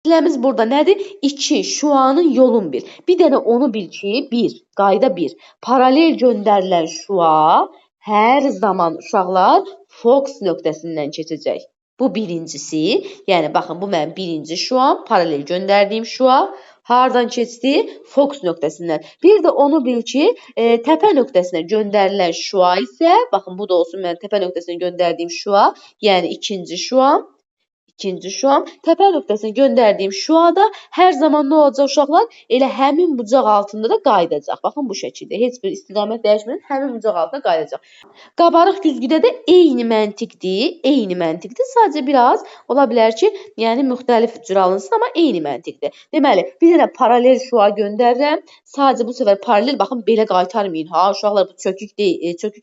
Məsələmiz burada nədir? 2. Şuanın yolun bil. Bir dənə onu bil ki, 1. Qayda 1. Paralel göndərilən şua hər zaman uşaqlar Fox nöqtəsindən keçəcək. Bu birincisi. Yəni, baxın, bu mənim birinci şuam, paralel göndərdiyim şua. Hardan keçdi? Fox nöqtəsindən. Bir də onu bil ki, təpə nöqtəsinə göndərilən şua isə, baxın, bu da olsun mənim təpə nöqtəsinə göndərdiyim şua, yəni ikinci şuam. İkinci şuam. Təpə nöqtəsinə göndərdiyim şuada hər zaman nə olacaq uşaqlar? Elə həmin bucaq altında da qayıdacaq. Baxın bu şəkildə. Heç bir istiqamət dəyişmədən həmin bucaq altında qayıdacaq. Qabarıq güzgüdə də eyni məntiqdir. Eyni məntiqdir. Sadəcə biraz ola bilər ki, yəni müxtəlif cür alınsın, amma eyni məntiqdir. Deməli, bir dənə paralel şua göndərirəm. Sadəcə bu səfər paralel, baxın, belə qaytarmayın. Ha, uşaqlar, bu çökük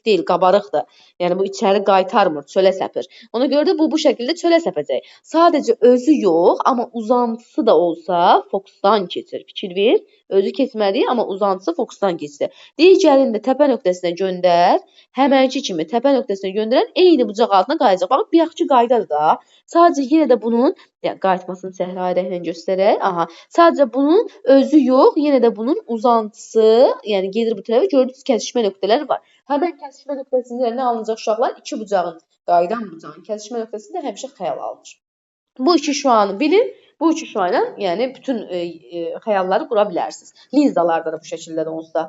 deyil, qabarıqdır. Yəni, bu içəri qaytarmır, çölə səpir. Ona görə də bu şəkildə çölə səpəcək. Sadəcə özü yox, amma uzantısı da olsa fokusdan keçir. Fikir ver. Özü keçmədi, amma uzantısı fokusdan keçir. Digərini də təpə nöqtəsinə göndər. Həmənki kimi təpə nöqtəsinə göndərən eyni bucaq altına qayıdacaq. Baxın, bayaqki qaydadır da. Sadəcə yenə də bunun, qayıtmasını səhra ilə göstərək. Aha, sadəcə bunun özü yox, yenə də bunun uzantısı, yəni gedir bu tərəfə, gördüyünüz kəsişmə nöqtələri var. Həmən kəsişmə nöqtəsində nə alınacaq uşaqlar? İki bucağın, qayıdan bucağın kəsişmə nöqtəsində həmişə xəyal alınır. Bu iki şuanı bilin. Bu iki şuayla yəni bütün xəyalları qura bilərsiniz. Linzalarda da bu şəkildə də olsa.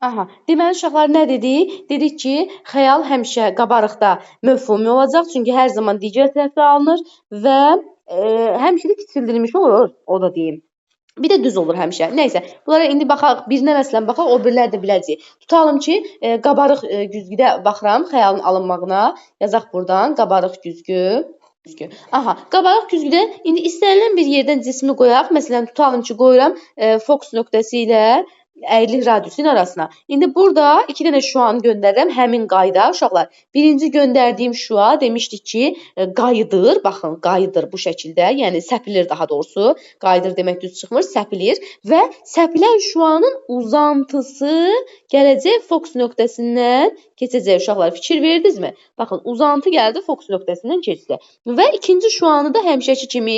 Aha, deməli uşaqlar nə dedik? Dedik ki, xəyal həmişə qabarıqda məfhumi olacaq, çünki hər zaman digər tərəfdə alınır və həmişə də kiçildilmiş olur, o da deyim. Bir də düz olur həmişə. Nəysə, bunlara indi baxaq, birinə məsələn baxaq, o biriləri də biləcəyik. Tutalım ki, qabarıq güzgüdə baxıram xəyalın alınmağına. Yazaq buradan qabarıq güzgü. Aha, qabarıq güzgüdə indi istənilən bir yerdən cismi qoyaq. Məsələn, tutalım ki, qoyuram Fox nöqtəsi ilə 50 radiusun arasına. İndi burada 2 dənə şuanı göndərirəm. Həmin qayda uşaqlar. Birinci göndərdiyim şua demişdik ki, qayıdır. Baxın, qayıdır bu şəkildə. Yəni səpilir daha doğrusu. Qayıdır demək düz çıxmır, səpilir və səpilən şuanın uzantısı gələcək Fox nöqtəsindən keçəcək uşaqlar. Fikir verdinizmi? Baxın, uzantı gəldi Fox nöqtəsindən keçdi. Və ikinci şuanı da həmişəki kimi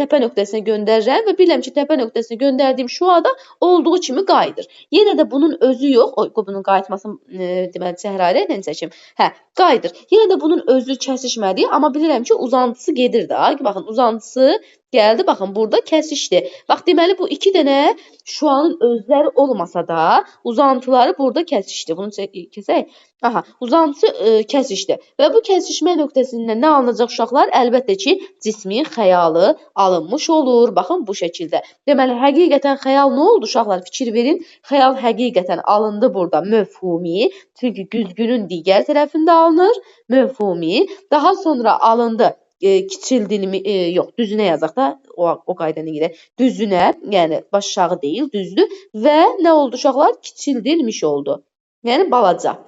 təpə nöqtəsinə göndərirəm və bilirəm ki, təpə nöqtəsinə göndərdiyim şuada olduğu kimi qayıdır. Yenə də bunun özü yox. Bunun qayıtmasını deməli çəhrayı ilə çəkim. Hə, qayıdır. Yenə də bunun özü kəsişmədi, amma bilirəm ki, uzantısı gedir də. Baxın, uzantısı gəldi, baxın, burada kəsişdi. Bax, deməli, bu iki dənə şuanın özləri olmasa da, uzantıları burada kəsişdi. Bunu kəsək. Aha, uzantısı kəsişdi. Və bu kəsişmə nöqtəsindən nə alınacaq uşaqlar? Əlbəttə ki, cismin xəyalı alınmış olur. Baxın, bu şəkildə. Deməli, həqiqətən xəyal nə oldu uşaqlar? Fikir verin. Xəyal həqiqətən alındı burada məfhumi. Çünki güzgünün digər tərəfində alınır. Məfhumi. Daha sonra alındı. Kiçildilmi, yox, düzünə yazaq da, o qaydanı gedək. Düzünə, yəni baş aşağı deyil, düzdür. Və nə oldu uşaqlar? Kiçildilmiş oldu. Yəni balaca.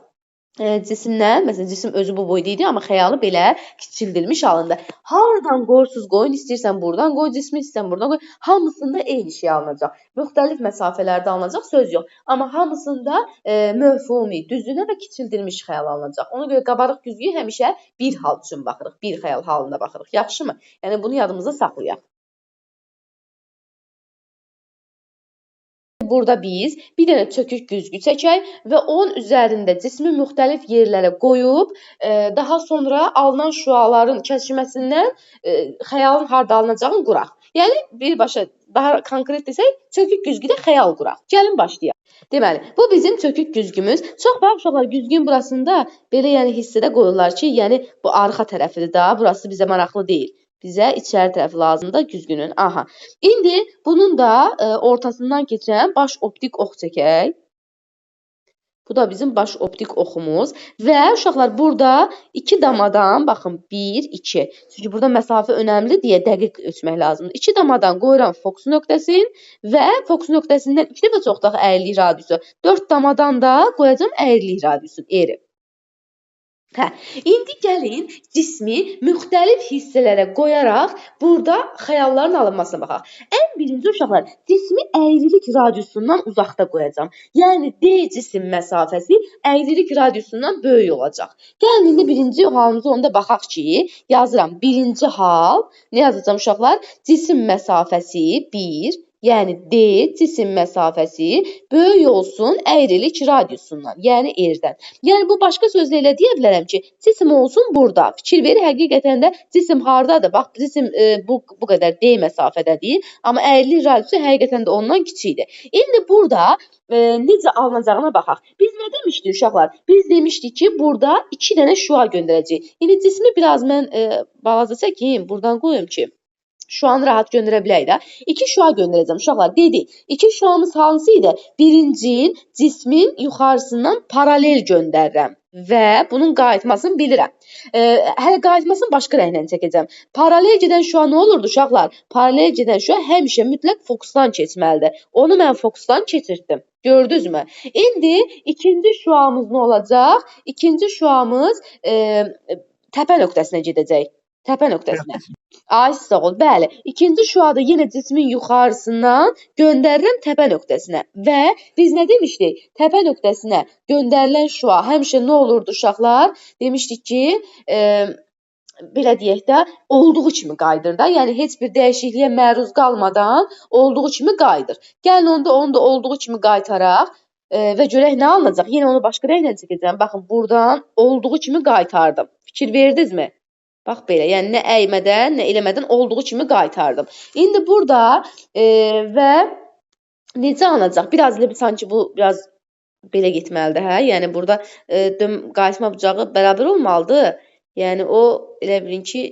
Cisimdən, məsələn, cisim özü bu boyda idi, amma xəyalı belə kiçildilmiş alındı. Hardan qoyursuz qoyun, istəyirsən buradan qoy cismi, istəyirsən buradan qoy. Hamısında eyni şey alınacaq. Müxtəlif məsafələrdə alınacaq, söz yox. Amma hamısında məfhumi, düzünə və kiçildilmiş xəyal alınacaq. Ona görə qabarıq güzgüyə həmişə bir hal üçün baxırıq, bir xəyal halında baxırıq. Yaxşımı? Yəni bunu yadımızda saxlayaq. Burada biz bir dənə çökük güzgü çəkək və onun üzərində cismi müxtəlif yerlərə qoyub, daha sonra alınan şüaların kəsişməsindən xəyalın harda alınacağını quraq. Yəni, birbaşa daha konkret desək, çökük güzgüdə xəyal quraq. Gəlin başlayaq. Deməli, bu bizim çökük güzgümüz. Çox bax, uşaqlar, güzgün burasında belə yəni hissədə qoyurlar ki, yəni bu arxa tərəfidir da, burası bizə maraqlı deyil. Bizə içəri tərəfi lazımdır güzgünün. Aha. İndi bunun da ortasından keçən baş optik ox çəkək. Bu da bizim baş optik oxumuz. Və uşaqlar burada 2 damadan, baxın 1, 2. Çünki burada məsafə önəmli deyə dəqiq ölçmək lazımdır. 2 damadan qoyuram Fox nöqtəsini və Fox nöqtəsindən 2 dəfə çoxdaq əyrilik radiusu. 4 damadan da qoyacam əyrilik radiusun, eri. Hə, indi gəlin cismi müxtəlif hissələrə qoyaraq burada xəyalların alınmasına baxaq. Ən birinci uşaqlar, cismi əyrilik radiusundan uzaqda qoyacağam. Yəni D cisim məsafəsi əyrilik radiusundan böyük olacaq. Gəlin indi birinci halımıza onda baxaq ki, yazıram. Birinci hal, nə yazacağam uşaqlar? Cisim məsafəsi 1, yəni D cisim məsafəsi böyük olsun əyrilik radiusundan, yəni R-dən. Yəni bu başqa sözlə elə deyə bilərəm ki, cisim olsun burada. Fikir ver, həqiqətən də cisim hardadır? Bax, cisim bu qədər D məsafədədir, amma əyrilik radiusu həqiqətən də ondan kiçikdir. İndi burada necə alınacağına baxaq. Biz nə demişdik uşaqlar? Biz demişdik ki, burada 2 dənə şüa göndərəcəyik. İndi cismi biraz mən balaca çəkeyim, buradan qoyum ki, şuanı rahat göndərə bilək də. 2 şua göndərəcəm uşaqlar. Dedik. 2 şuamız hansı idi? Birinci cismin yuxarısından paralel göndərirəm və bunun qayıtmasını bilirəm. Hələ qayıtmasını başqa rənglə çəkəcəm. Paralel gedən şua nə olurdu uşaqlar? Paralel gedən şua həmişə mütləq fokusdan keçməlidir. Onu mən fokusdan keçirtdim. Gördünüzmü? İndi ikinci şuamız nə olacaq? İkinci şuamız təpə nöqtəsinə gedəcək. Təpə nöqtəsinə. Ay sağ ol. Bəli. İkinci şuada yenə cismin yuxarısından göndərirəm təpə nöqtəsinə və biz nə demişdik? Təpə nöqtəsinə göndərilən şua həmişə nə olurdu uşaqlar? Demişdik ki, belə deyək də, olduğu kimi qayıdır da. Yəni heç bir dəyişikliyə məruz qalmadan olduğu kimi qayıdır. Gəlin onu da olduğu kimi qaytaraq və görək nə alınacaq. Yenə onu başqa rənglə çəkəcəm. Baxın, buradan olduğu kimi qaytardım. Fikir verdinizmi? Bax belə, yəni nə əymədən, nə eləmədən olduğu kimi qaytardım. İndi burada və necə alınacaq? Biraz elə sanki bu biraz belə getməlidir, hə? Yəni burada qayıtma bucağı bərabər olmalıdır. Yəni o elə bilin ki,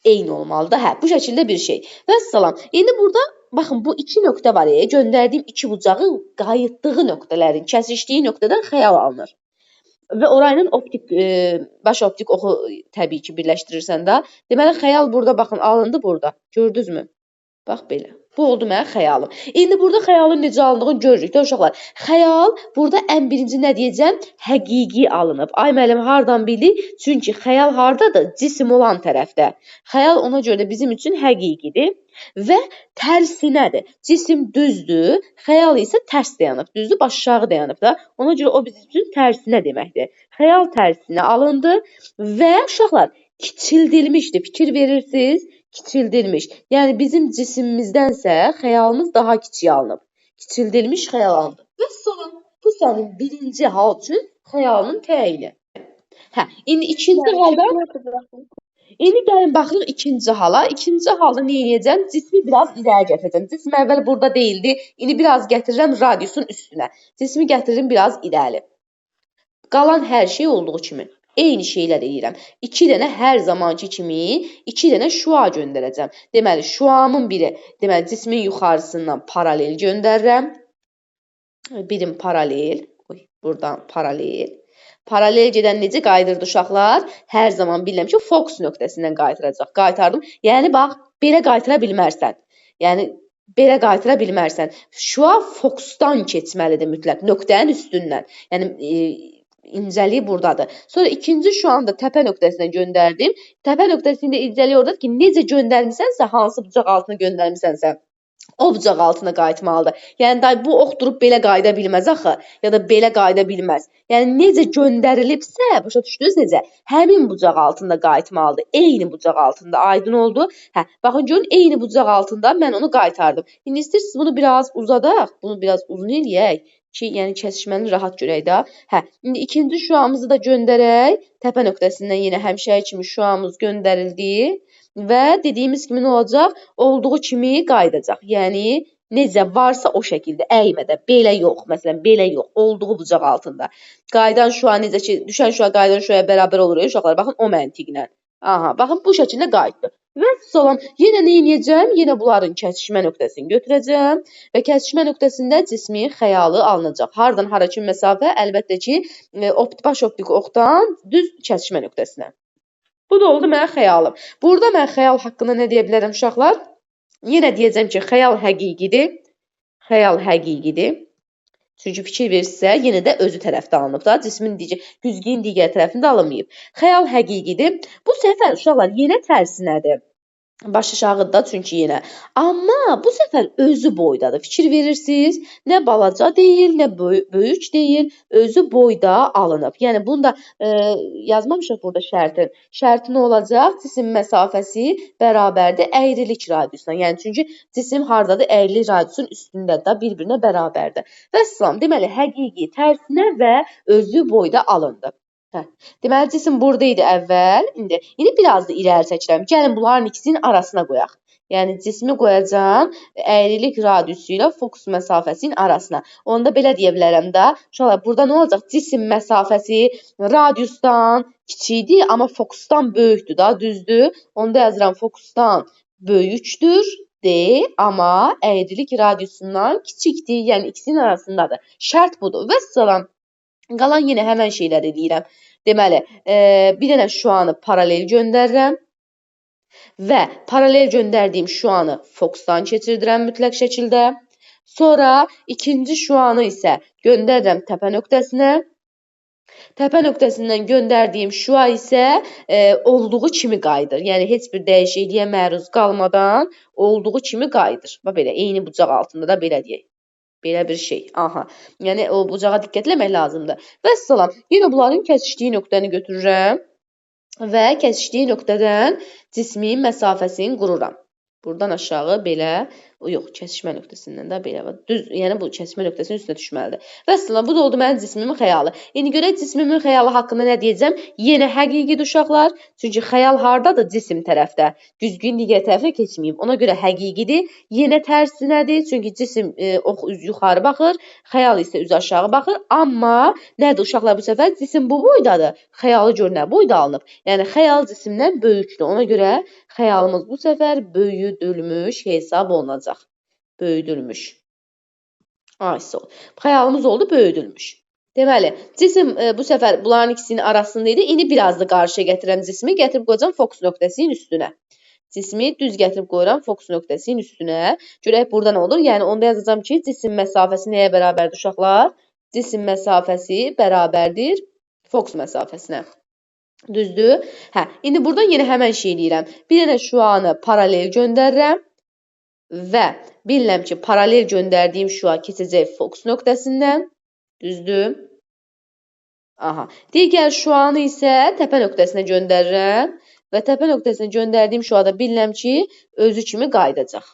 eyni olmalıdır. Hə, bu şəkildə bir şey. Vəssalam. İndi burada baxın, bu 2 nöqtə var. Göndərdiyim 2 bucağın qayıtdığı nöqtələrin kəsişdiyi nöqtədən xəyal alınır. Və orayla baş optik oxu təbii ki, birləşdirirsən də. Deməli, xəyal burada, baxın, alındı burada. Gördünüzmü? Bax belə. Bu oldu mənim xəyalım. İndi burada xəyalın necə alındığını görürük də uşaqlar. Xəyal burada ən birinci nə deyəcəm? Həqiqi alınıb. Ay müəllim, hardan bildik? Çünki xəyal hardadır? Cisim olan tərəfdə. Xəyal ona görə də bizim üçün həqiqidir və tərsinədir. Cisim düzdür, xəyal isə tərs dayanıb. Düzdür, baş aşağı dayanıb da. Ona görə o bizim üçün tərsinə deməkdir. Xəyal tərsinə alındı və uşaqlar kiçildilmişdir. Fikir verirsiniz? Kiçildilmiş. Yəni bizim cisimimizdənsə xəyalımız daha kiçik alınıb. Kiçildilmiş xəyal alınıb. Və sonra bu sənin birinci hal üçün xəyalının təyini. Hə, indi ikinci halda İndi gəlin baxırıq ikinci hala. İkinci halda nə edəcəm? Cismi biraz irəli gətirəcəm. Cism əvvəl burada değildi. İndi biraz gətirirəm radiusun üstünə. Cismi gətiririm biraz irəli. Qalan hər şey olduğu kimi. Eyni şeylər edirəm. 2 dənə hər zamanki kimi 2 dənə şua göndərəcəm. Deməli, şuamın biri, deməli, cismin yuxarısından paralel göndərirəm. Birim paralel. Buradan paralel. Paralel gedən necə qayıdırdı uşaqlar? Hər zaman bilirəm ki, fokus nöqtəsindən qayıtıracaq. Qaytardım. Yəni, bax, belə qaytıra bilmərsən. Yəni, belə qaytıra bilmərsən. Şua fokusdan keçməlidir mütləq, nöqtənin üstündən. Yəni, incəliyi buradadır. Sonra ikinci şuanı da təpə nöqtəsinə göndərdim. Təpə nöqtəsində incəliyi oradadır ki, necə göndərmisənsə, hansı bucaq altına göndərmisənsə, o bucaq altına qayıtmalıdır. Yəni, bu ox durub belə qayıda bilməz axı, ya da belə qayıda bilməz. Yəni, necə göndərilibsə, başa düşdünüz necə? Həmin bucaq altında qayıtmalıdır. Eyni bucaq altında. Aydın oldu? Hə, baxın, görün, eyni bucaq altında mən onu qaytardım. İndi istəyirsiniz bunu biraz uzadaq, bunu biraz uzun eləyək ki, yəni kəsişməni rahat görək də. Hə, indi ikinci şuamızı da göndərək. Təpə nöqtəsindən yenə həmişəki kimi şuamız göndərildi. Və dediyimiz kimi nə olacaq? Olduğu kimi qayıdacaq. Yəni, necə varsa o şəkildə, əymədə, belə yox, məsələn, belə yox, olduğu bucaq altında. Qayıdan şua necə ki, düşən şua qayıdan şuaya bərabər olur, uşaqlar, baxın, o məntiqlə. Aha, baxın, bu şəkildə qayıtdı. Və salam, yenə nə edəcəm? Yenə bunların kəsişmə nöqtəsini götürəcəm və kəsişmə nöqtəsində cismin xəyalı alınacaq. Hardan hara kimi məsafə? Əlbəttə ki, baş optik oxdan düz kəsişmə nöqtəsinə. Bu da oldu mənim xəyalım. Burada mən xəyal haqqında nə deyə bilərəm uşaqlar? Yenə deyəcəm ki, xəyal həqiqidir. Xəyal həqiqidir. Çünki fikir verirsə, yenə də özü tərəfdə alınıb da, cismin güzgünün digər tərəfində alınmayıb. Xəyal həqiqidir. Bu səfər uşaqlar yenə tərsinədir. Baş aşağıdır çünki yenə. Amma bu səfər özü boydadır. Fikir verirsiniz, nə balaca deyil, nə böyük deyil, özü boyda alınıb. Yəni bunu da yazmamışıq burada şərtin. Şərti nə olacaq? Cisim məsafəsi bərabərdir əyrilik radiusuna. Yəni çünki cisim hardadır? Əyrilik radiusun üstündə də bir-birinə bərabərdir. Vəssalam. Deməli həqiqi tərsinə və özü boyda alındı. Deməli, cisim burada idi əvvəl. İndi biraz da irəli çəkirəm. Gəlin bunların ikisinin arasına qoyaq. Yəni, cismi qoyacağım əyrilik radiusu ilə fokus məsafəsinin arasına. Onda belə deyə bilərəm də. Uşaqlar, burada nə olacaq? Cisim məsafəsi radiusdan kiçikdir, amma fokusdan böyükdür da, düzdür? Onda yazıram fokusdan böyükdür. Amma əyrilik radiusundan kiçikdir. Yəni, ikisinin arasındadır. Şərt budur. Vəssalam. Qalan yenə həmən şeyləri eləyirəm. Deməli, bir dənə şuanı paralel göndərirəm və paralel göndərdiyim şuanı fokusdan keçirdirəm mütləq şəkildə. Sonra ikinci şuanı isə göndərirəm təpə nöqtəsinə. Təpə nöqtəsindən göndərdiyim şua isə olduğu kimi qayıdır. Yəni, heç bir dəyişikliyə məruz qalmadan olduğu kimi qayıdır. Belə, eyni bucaq altında da belə deyək. Belə bir şey. Aha. Yəni, o bucağa diqqət etmək lazımdır. Vəssalam. Yenə bunların kəsişdiyi nöqtəni götürürəm və kəsişdiyi nöqtədən cismin məsafəsini qururam. Buradan aşağı belə, yox, kəsişmə nöqtəsindən də belə. Düz, yəni bu kəsişmə nöqtəsinin üstünə düşməlidir. Vəssalam, bu da oldu mənim cismimin xəyalı. İndi görək cismimin xəyalı haqqında nə deyəcəm? Yenə həqiqidir uşaqlar. Çünki xəyal hardadır? Cisim tərəfdə. Güzgün digər tərəfə keçməyib. Ona görə həqiqidir. Yenə tərsinədir. Çünki cisim üz yuxarı baxır, xəyal isə üz aşağı baxır. Amma nədir uşaqlar bu səfər? Cisim bu boydadır. Xəyalı gör nə boyda alınıb. Yəni xəyal cisimdən böyükdür. Ona görə xəyalımız bu səfər böyüdülmüş hesab olunacaq. Böyüdülmüş. Aysol. Xəyalımız oldu böyüdülmüş. Deməli, cisim bu səfər bunların ikisinin arasında idi. İndi biraz da qarşıya gətirəm cismi. Gətirib qoyacam fokus nöqtəsinin üstünə. Cismi düz gətirib qoyuram fokus nöqtəsinin üstünə. Görək burada nə olur? Yəni, onda yazacağım ki, cisim məsafəsi nəyə bərabərdir uşaqlar? Cisim məsafəsi bərabərdir fokus məsafəsinə. Düzdür? İndi buradan yenə həmən şey eləyirəm. Bir dənə şuanı paralel göndərirəm və bilirəm ki, paralel göndərdiyim şua keçəcək fokus nöqtəsindən. Düzdür? Aha. Digər şuanı isə təpə nöqtəsinə göndərirəm və təpə nöqtəsinə göndərdiyim şuada bilirəm ki, özü kimi qayıdacaq.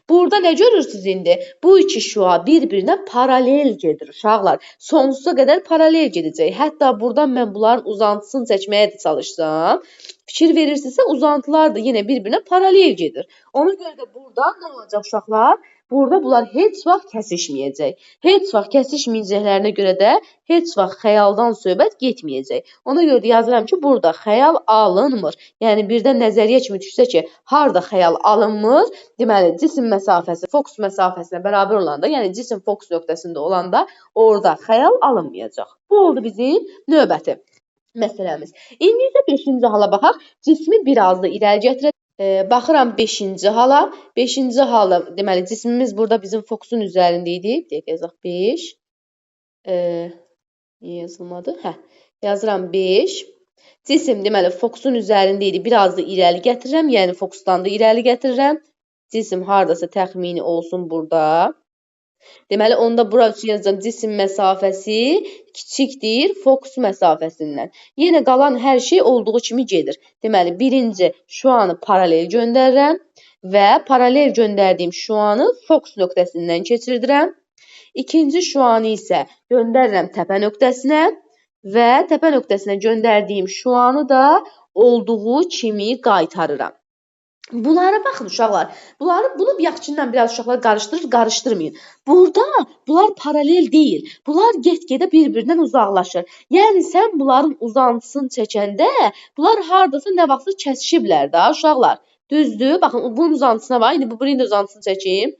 Burada nə görürsünüz indi? Bu iki şua bir-birinə paralel gedir uşaqlar. Sonsuza qədər paralel gedəcək. Hətta buradan mən bunların uzantısını çəkməyə də çalışsam, fikir verirsinizsə uzantılar da yenə bir-birinə paralel gedir. Ona görə də burada nə olacaq uşaqlar? Burada bunlar heç vaxt kəsişməyəcək. Heç vaxt kəsişməyəcəklərinə görə də heç vaxt xəyaldan söhbət getməyəcək. Ona görə də yazıram ki, burada xəyal alınmır. Yəni, birdən nəzəriyyə kimi düşsə ki, harada xəyal alınmır, deməli, cisim məsafəsi fokus məsafəsinə bərabər olanda, yəni cisim fokus nöqtəsində olanda orada xəyal alınmayacaq. Bu oldu bizim növbəti məsələmiz. İndi isə 5-ci hala baxaq. Cismi biraz da irəli gətirək. Baxıram 5-ci hala. 5-ci hala, deməli, cismimiz burada bizim fokusun üzərində idi. Bir dəqiqə yazaq 5. Niyə yazılmadı? Yazıram 5. Cisim, deməli, fokusun üzərində idi. Biraz da irəli gətirirəm. Yəni, fokusdan da irəli gətirirəm. Cisim haradasa təxmini olsun burada. Deməli, onda bura üçün yazacağım cisim məsafəsi kiçikdir fokus məsafəsindən. Yenə qalan hər şey olduğu kimi gedir. Deməli, birinci şuanı paralel göndərirəm və paralel göndərdiyim şuanı fokus nöqtəsindən keçirdirəm. İkinci şuanı isə göndərirəm təpə nöqtəsinə və təpə nöqtəsinə göndərdiyim şuanı da olduğu kimi qaytarıram. Bunlara baxın uşaqlar. Bunu yaxçından biraz uşaqlar qarışdırmayın. Burada bunlar paralel deyil. Bunlar get-gedə bir-birindən uzaqlaşır. Yəni sən bunların uzantısını çəkəndə bunlar hardasa nə vaxtsa kəsişiblər də uşaqlar. Düzdür? Baxın bunun uzantısına bax. İndi bu birinin uzantısını çəkim.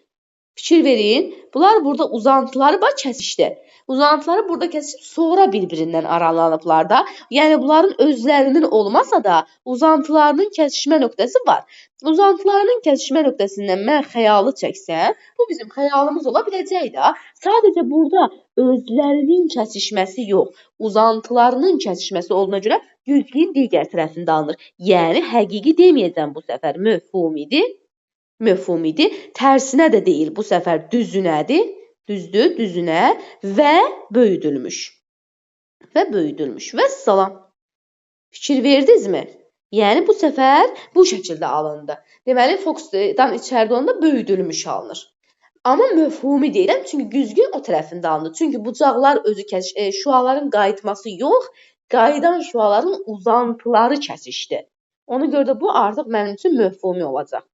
Fikir verin. Bunlar burada uzantıları bax kəsişdi. Uzantıları burada kəsib sonra bir-birindən aralanıblar da. Yəni bunların özlərinin olmasa da uzantılarının kəsişmə nöqtəsi var. Uzantılarının kəsişmə nöqtəsindən mən xəyalı çəksəm, bu bizim xəyalımız ola biləcək də. Sadəcə burada özlərinin kəsişməsi yox, uzantılarının kəsişməsi olduğuna görə güzgün digər tərəfində alınır. Yəni həqiqi deməyəcəm bu səfər, mövhum idi. Tərsinə də deyil bu səfər düzünədir. Düzdür, düzünə və böyüdülmüş. Vəssalam. Fikir verdinizmi? Yəni bu səfər bu şəkildə alındı. Deməli Foxdan içəridə olanda böyüdülmüş alınır. Amma mövhumi deyirəm, çünki güzgün o tərəfində alınır. Çünki bucaqlar özü şüaların qayıtması yox, qayıdan şüaların uzantıları kəsişdi. Ona görə də bu artıq mənim üçün mövhumi olacaq.